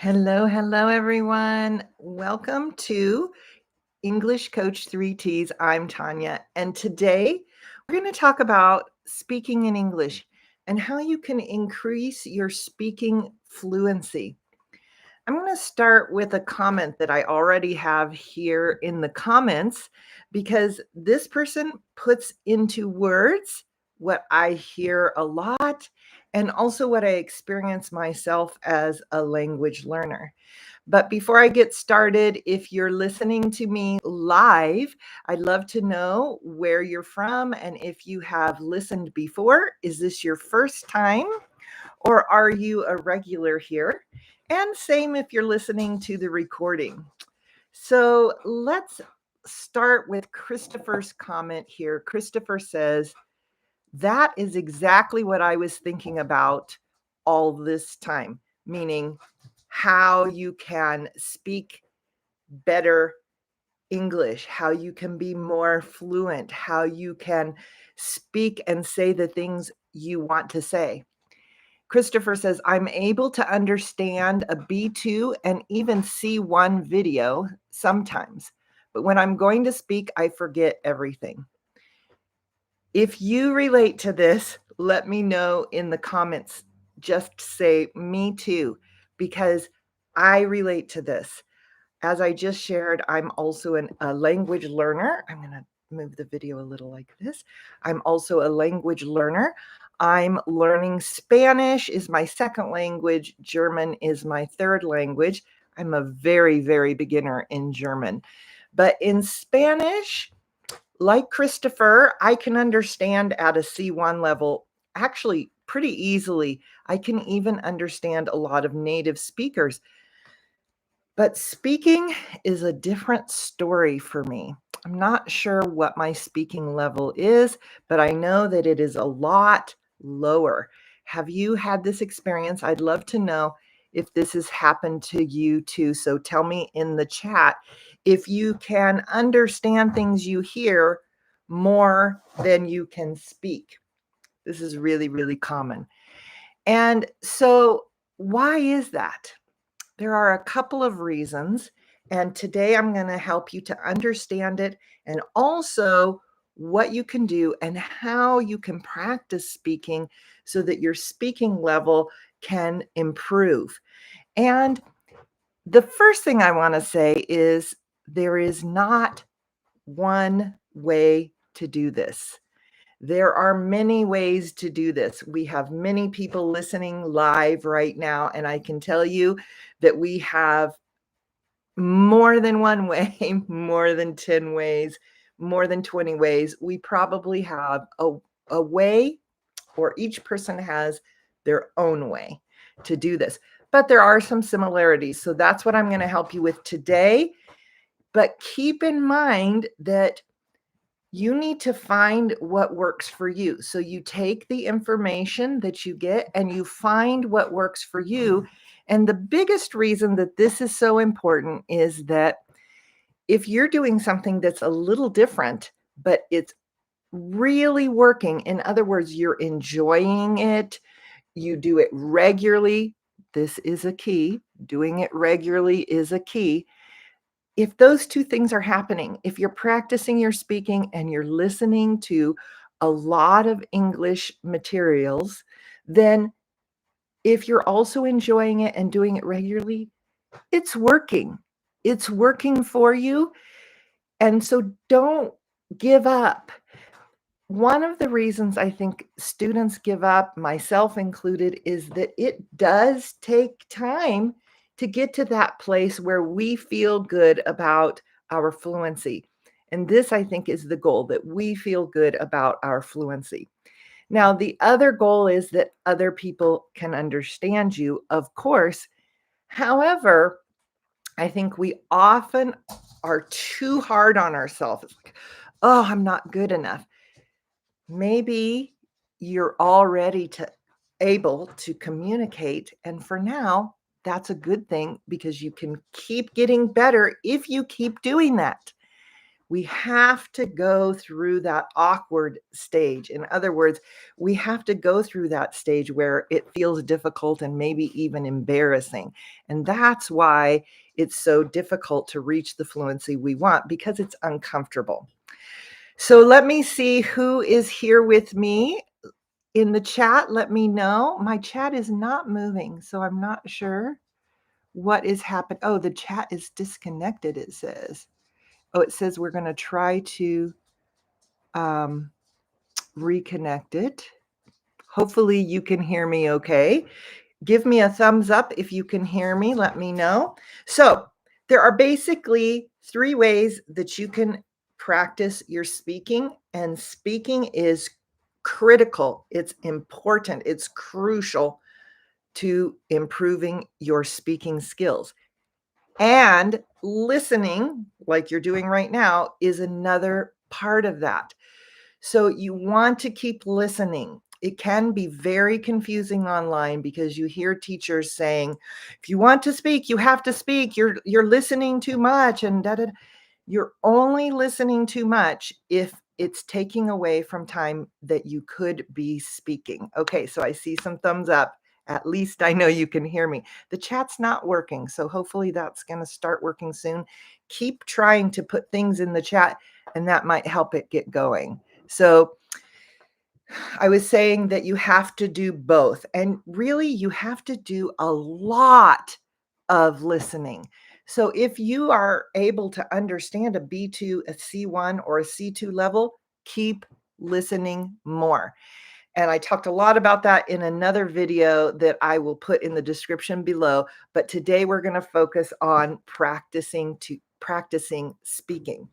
Hello, everyone. Welcome to English Coach 3Ts. I'm Tanya, and today we're going to talk about speaking in English and how you can increase your speaking fluency. I'm going to start with a comment that I already have here in the comments because this person puts into words what I hear a lot and also what I experience myself as a language learner. But before I get started, if you're listening to me live, I'd love to know where you're from and if you have listened before. Is this your first time? Or are you a regular here? And same if you're listening to the recording. So let's start with Christopher's comment here. Christopher says, that is exactly what I was thinking about all this time, meaning how you can speak better English, how you can be more fluent, how you can speak and say the things you want to say. Christopher says, I'm able to understand a B2 and even C1 video sometimes, but when I'm going to speak, I forget everything. If you relate to this, let me know in the comments. Just say, me too, because I relate to this. As I just shared, I'm also a language learner. I'm going to move the video a little like this. I'm also a language learner. I'm learning Spanish is my second language. German is my third language. I'm a very, very beginner in German. But in Spanish, like Christopher, I can understand at a C1 level actually pretty easily. I can even understand a lot of native speakers. But speaking is a different story for me. I'm not sure what my speaking level is, but I know that it is a lot lower. Have you had this experience? I'd love to know if this has happened to you too. So tell me in the chat if you can understand things you hear more than you can speak. This is really, really common. And so, why is that? There are a couple of reasons, and today I'm going to help you to understand it and also what you can do and how you can practice speaking so that your speaking level can improve. And the first thing I want to say is there is not one way to do this. There are many ways to do this. We have many people listening live right now, and I can tell you that we have more than one way, more than 10 ways, more than 20 ways. We probably have a way, or each person has their own way to do this. But there are some similarities. So that's what I'm going to help you with today. But keep in mind that you need to find what works for you. So you take the information that you get and you find what works for you. And the biggest reason that this is so important is that if you're doing something that's a little different, but it's really working, in other words, you're enjoying it, you do it regularly, this is a key. Doing it regularly is a key. If those two things are happening, if you're practicing your speaking and you're listening to a lot of English materials, then if you're also enjoying it and doing it regularly, it's working. It's working for you. And so don't give up. One of the reasons I think students give up, myself included, is that it does take time to get to that place where we feel good about our fluency. And this, I think, is the goal, that we feel good about our fluency. Now, the other goal is that other people can understand you, of course. However, I think we often are too hard on ourselves. It's like, oh, I'm not good enough. Maybe you're already able to communicate. And for now, that's a good thing because you can keep getting better if you keep doing that. We have to go through that awkward stage. In other words, we have to go through that stage where it feels difficult and maybe even embarrassing. And that's why it's so difficult to reach the fluency we want, because it's uncomfortable. So let me see who is here with me in the chat. Let me know. My chat is not moving, so I'm not sure what is happening. Oh, the chat is disconnected, it says. Oh, it says we're going to try to reconnect it. Hopefully you can hear me okay. Give me a thumbs up if you can hear me. Let me know. So there are basically 3 ways that you can practice your speaking, and speaking is critical. It's important. It's crucial to improving your speaking skills. And listening, like you're doing right now, is another part of that. So you want to keep listening. It can be very confusing online because you hear teachers saying, if you want to speak, you have to speak. You're listening too much and da da. You're only listening too much if it's taking away from time that you could be speaking. Okay, so I see some thumbs up. At least I know you can hear me. The chat's not working, so hopefully that's going to start working soon. Keep trying to put things in the chat, and that might help it get going. So I was saying that you have to do both, and really you have to do a lot of listening. So if you are able to understand a B2, a C1, or a C2 level, keep listening more. And I talked a lot about that in another video that I will put in the description below. But today we're going to focus on practicing speaking.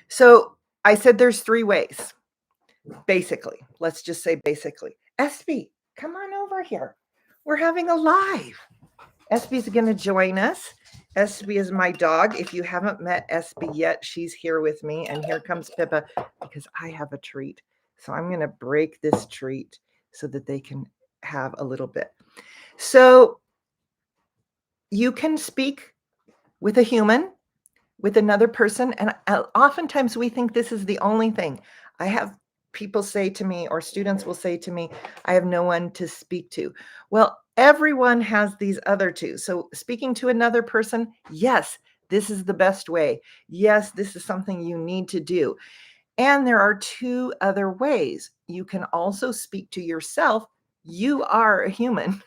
So I said there's 3 ways. Basically, let's just say basically. Espy, come on over here. We're having a live. Espy's going to join us. Espy is my dog. If you haven't met Espy yet, she's here with me. And here comes Pippa because I have a treat. So I'm going to break this treat so that they can have a little bit. So you can speak with a human, with another person. And oftentimes we think this is the only thing. I have people say to me, or students will say to me, I have no one to speak to. Well, everyone has these other 2. So speaking to another person, yes, this is the best way. Yes, this is something you need to do. And there are 2 other ways. You can also speak to yourself. You are a human.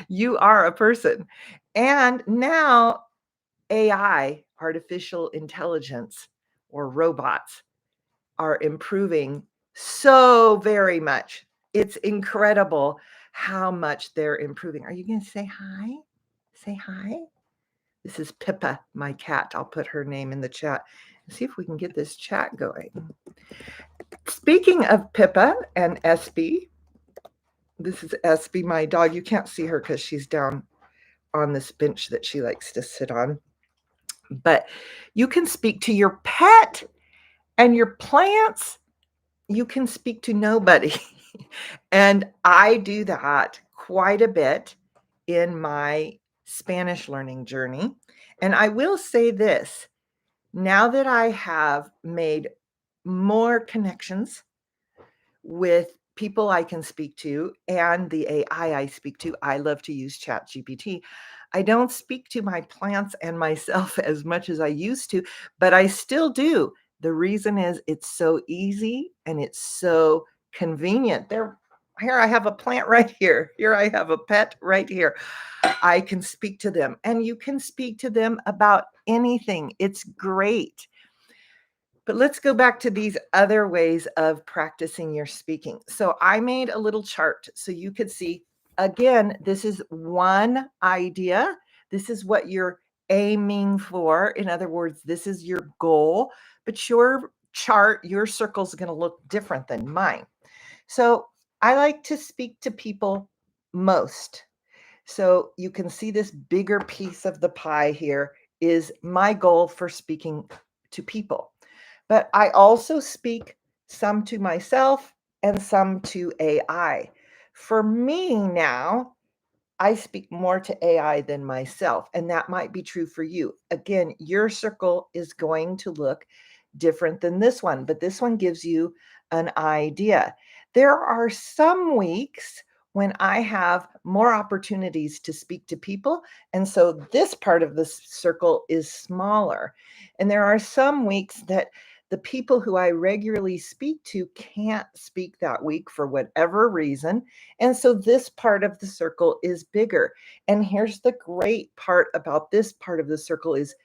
You are a person. And now AI, artificial intelligence, or robots are improving so very much. It's incredible how much they're improving. Are you going to say hi? Say hi. This is Pippa, my cat. I'll put her name in the chat. See if we can get this chat going. Speaking of Pippa and Espy, this is Espy, my dog. You can't see her because she's down on this bench that she likes to sit on. But you can speak to your pet and your plants. You can speak to nobody. And I do that quite a bit in my Spanish learning journey. And I will say this, now that I have made more connections with people I can speak to and the AI I speak to, I love to use ChatGPT. I don't speak to my plants and myself as much as I used to, but I still do. The reason is it's so easy and it's so convenient. Here I have a plant right here. Here I have a pet right here. I can speak to them, and you can speak to them about anything. It's great. But let's go back to these other ways of practicing your speaking. So I made a little chart so you could see, again, this is one idea. This is what you're aiming for. In other words, this is your goal, but your chart, your circle is going to look different than mine. So I like to speak to people most. So you can see this bigger piece of the pie here is my goal for speaking to people. But I also speak some to myself and some to AI. For me now, I speak more to AI than myself, and that might be true for you. Again, your circle is going to look different than this one, but this one gives you an idea. There are some weeks when I have more opportunities to speak to people, and so this part of the circle is smaller. And there are some weeks that the people who I regularly speak to can't speak that week for whatever reason. And so this part of the circle is bigger. And here's the great part about this part of the circle is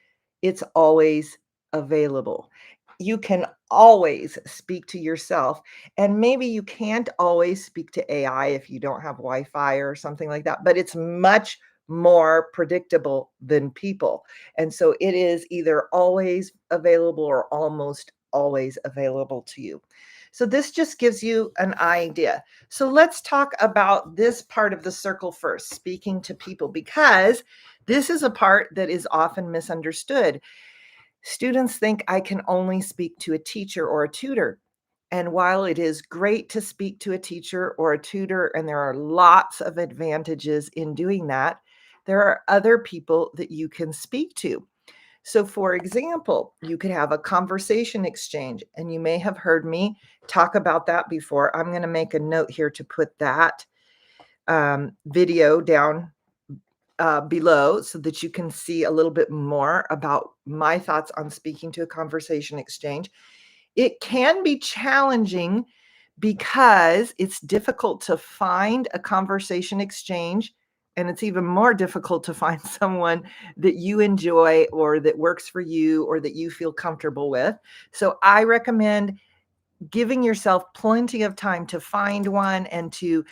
it's always available. You can always speak to yourself, and maybe you can't always speak to AI if you don't have Wi-Fi or something like that, but it's much more predictable than people. And so it is either always available or almost always available to you. So this just gives you an idea. So let's talk about this part of the circle first, speaking to people, because this is a part that is often misunderstood. Students think I can only speak to a teacher or a tutor. And while it is great to speak to a teacher or a tutor, and there are lots of advantages in doing that, there are other people that you can speak to. So, for example, you could have a conversation exchange, and you may have heard me talk about that before. I'm going to make a note here to put that video down below so that you can see a little bit more about my thoughts on speaking to a conversation exchange. It can be challenging because it's difficult to find a conversation exchange, and it's even more difficult to find someone that you enjoy or that works for you or that you feel comfortable with. So I recommend giving yourself plenty of time to find one and to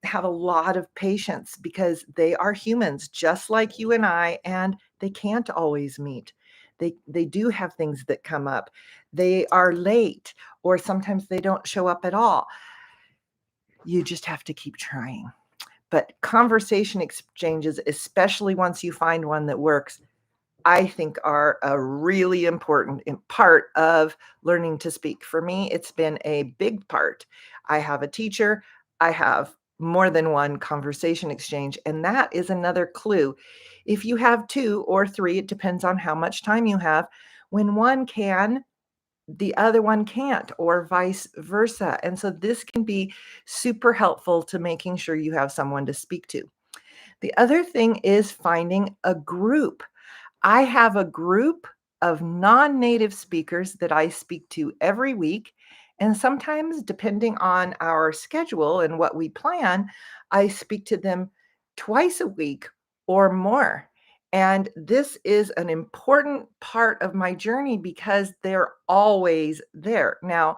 have a lot of patience because they are humans just like you and I, and they can't always meet. They do have things that come up. They are late, or sometimes they don't show up at all. You just have to keep trying. But conversation exchanges, especially once you find one that works, I think are a really important part of learning to speak. For me, it's been a big part. I have a teacher, I have more than one conversation exchange, and that is another clue. If you have two or three, it depends on how much time you have. When one can, the other one can't, or vice versa. And so this can be super helpful to making sure you have someone to speak to. The other thing is finding a group. I have a group of non-native speakers that I speak to every week. And sometimes, depending on our schedule and what we plan, I speak to them twice a week or more. And this is an important part of my journey because they're always there. Now,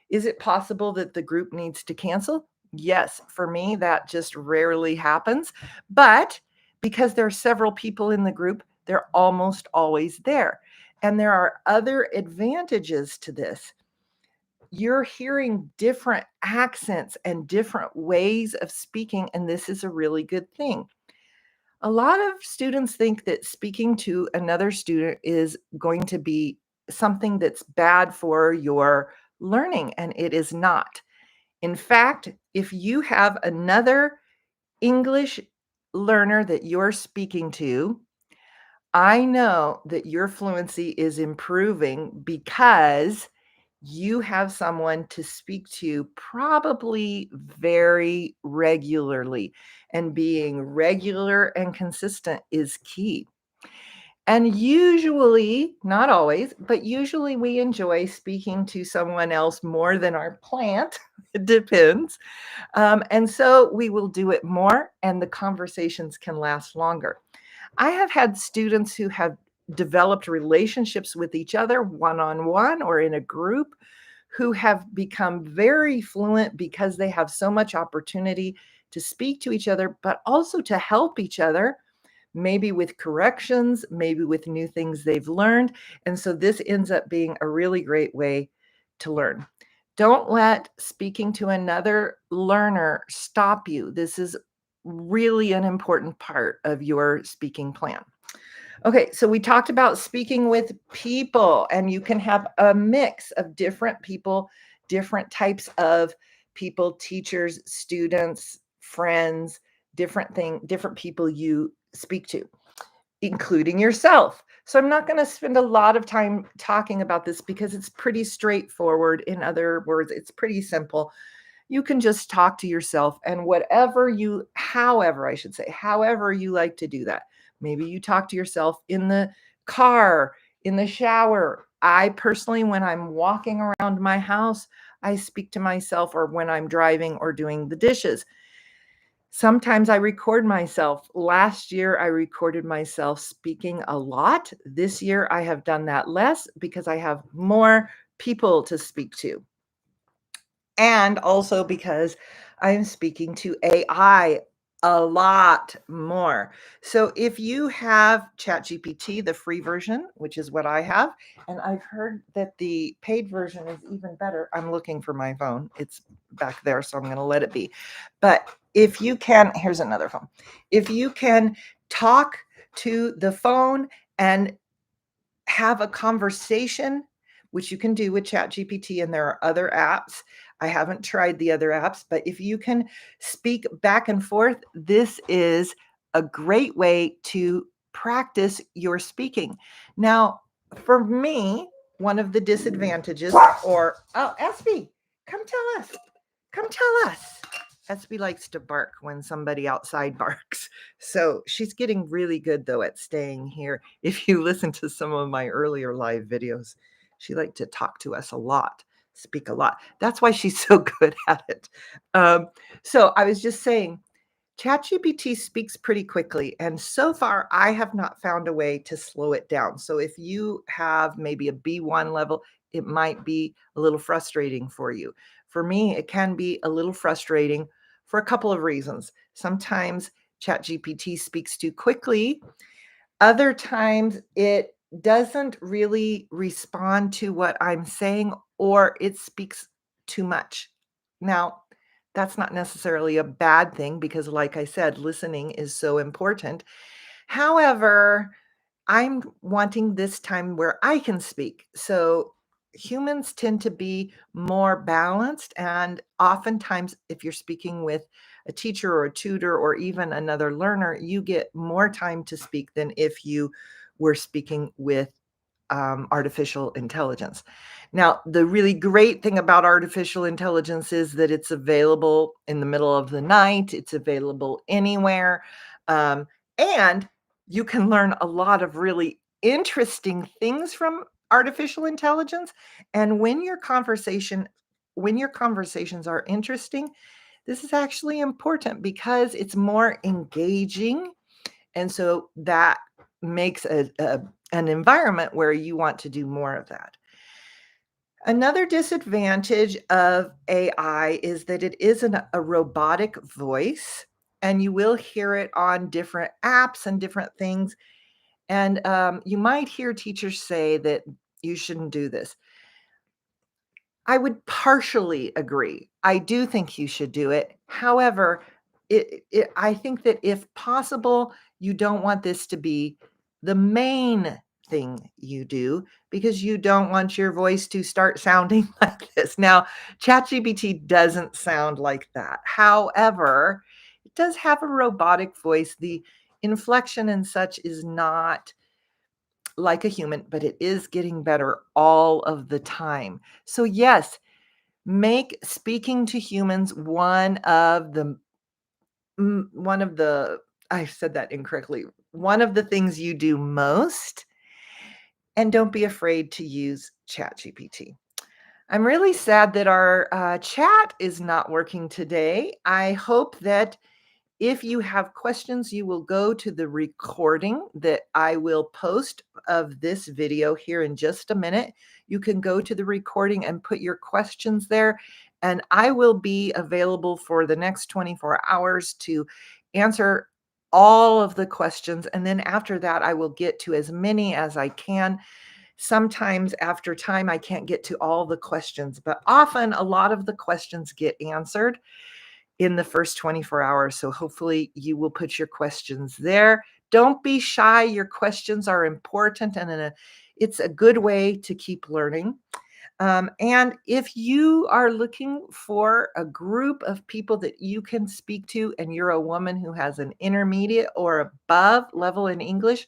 is it possible that the group needs to cancel? Yes, for me, that just rarely happens. But because there are several people in the group, they're almost always there. And there are other advantages to this. You're hearing different accents and different ways of speaking, and this is a really good thing. A lot of students think that speaking to another student is going to be something that's bad for your learning, and it is not. In fact, if you have another English learner that you're speaking to, I know that your fluency is improving because you have someone to speak to probably very regularly, and being regular and consistent is key. And usually, not always, but usually we enjoy speaking to someone else more than our plant. It depends. And so we will do it more, and the conversations can last longer. I have had students who have developed relationships with each other one on one or in a group who have become very fluent because they have so much opportunity to speak to each other, but also to help each other, maybe with corrections, maybe with new things they've learned. And so this ends up being a really great way to learn. Don't let speaking to another learner stop you. This is really an important part of your speaking plan. Okay, so we talked about speaking with people, and you can have a mix of different people, different types of people, teachers, students, friends, different people you speak to. including yourself. So I'm not going to spend a lot of time talking about this because it's pretty straightforward. In other words, it's pretty simple. You can just talk to yourself, and however you like to do that. Maybe you talk to yourself in the car, in the shower. I personally, when I'm walking around my house, I speak to myself, or when I'm driving or doing the dishes. Sometimes I record myself. Last year, I recorded myself speaking a lot. This year, I have done that less because I have more people to speak to. And also because I'm speaking to AI a lot more. So if you have ChatGPT, the free version, which is what I have, and I've heard that the paid version is even better. I'm looking for my phone. It's back there, so I'm going to let it be. But if you can, here's another phone. If you can talk to the phone and have a conversation, which you can do with ChatGPT, and there are other apps. I haven't tried the other apps, but if you can speak back and forth, this is a great way to practice your speaking. Now, for me, one of the disadvantages, or oh, Espy, come tell us. Come tell us. Espy likes to bark when somebody outside barks. So she's getting really good, though, at staying here. If you listen to some of my earlier live videos, she liked to talk to us a lot, speak a lot. That's why she's so good at it. So I was just saying, ChatGPT speaks pretty quickly, and so far I have not found a way to slow it down. So if you have maybe a B1 level, it might be a little frustrating for you. For me, it can be a little frustrating for a couple of reasons. Sometimes ChatGPT speaks too quickly. Other times it doesn't really respond to what I'm saying, or it speaks too much. Now, that's not necessarily a bad thing because, like I said, listening is so important. However, I'm wanting this time where I can speak. So humans tend to be more balanced. And oftentimes, if you're speaking with a teacher or a tutor or even another learner, you get more time to speak than if you were speaking with artificial intelligence. Now, the really great thing about artificial intelligence is that it's available in the middle of the night, it's available anywhere. Um, and you can learn a lot of really interesting things from artificial intelligence. And when your conversations are interesting, this is actually important because it's more engaging. And so that makes an environment where you want to do more of that. Another disadvantage of AI is that it is a robotic voice, and you will hear it on different apps and different things. And you might hear teachers say that you shouldn't do this. I would partially agree. I do think you should do it. However, I think that if possible, you don't want this to be the main thing you do because you don't want your voice to start sounding like this. Now, ChatGPT doesn't sound like that. However, it does have a robotic voice. The inflection and such is not like a human, but it is getting better all of the time. So, yes, make speaking to humans one of the I said that incorrectly. One of the things you do most, and don't be afraid to use ChatGPT. I'm really sad that our chat is not working today. I hope that if you have questions, you will go to the recording that I will post of this video here in just a minute. You can go to the recording and put your questions there, and I will be available for the next 24 hours to answer all of the questions. And then after that, I will get to as many as I can. Sometimes after time, I can't get to all the questions, but often a lot of the questions get answered in the first 24 hours. So hopefully you will put your questions there. Don't be shy. Your questions are important, and it's a good way to keep learning. And if you are looking for a group of people that you can speak to, and you're a woman who has an intermediate or above level in English,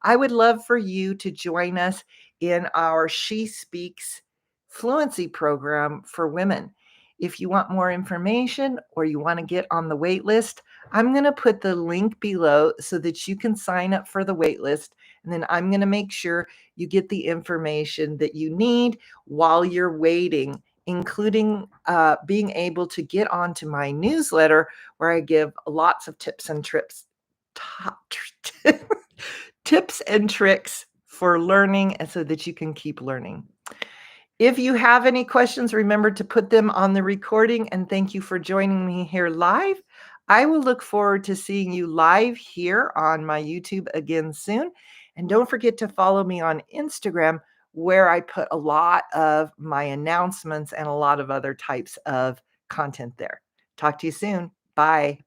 I would love for you to join us in our She Speaks Fluency program for women. If you want more information or you want to get on the wait list, I'm going to put the link below so that you can sign up for the wait list. And then I'm going to make sure you get the information that you need while you're waiting, including being able to get onto my newsletter where I give lots of tips and trips. Tips and tricks for learning and so that you can keep learning. If you have any questions, remember to put them on the recording, and thank you for joining me here live. I will look forward to seeing you live here on my YouTube again soon. And don't forget to follow me on Instagram, where I put a lot of my announcements and a lot of other types of content there. Talk to you soon. Bye.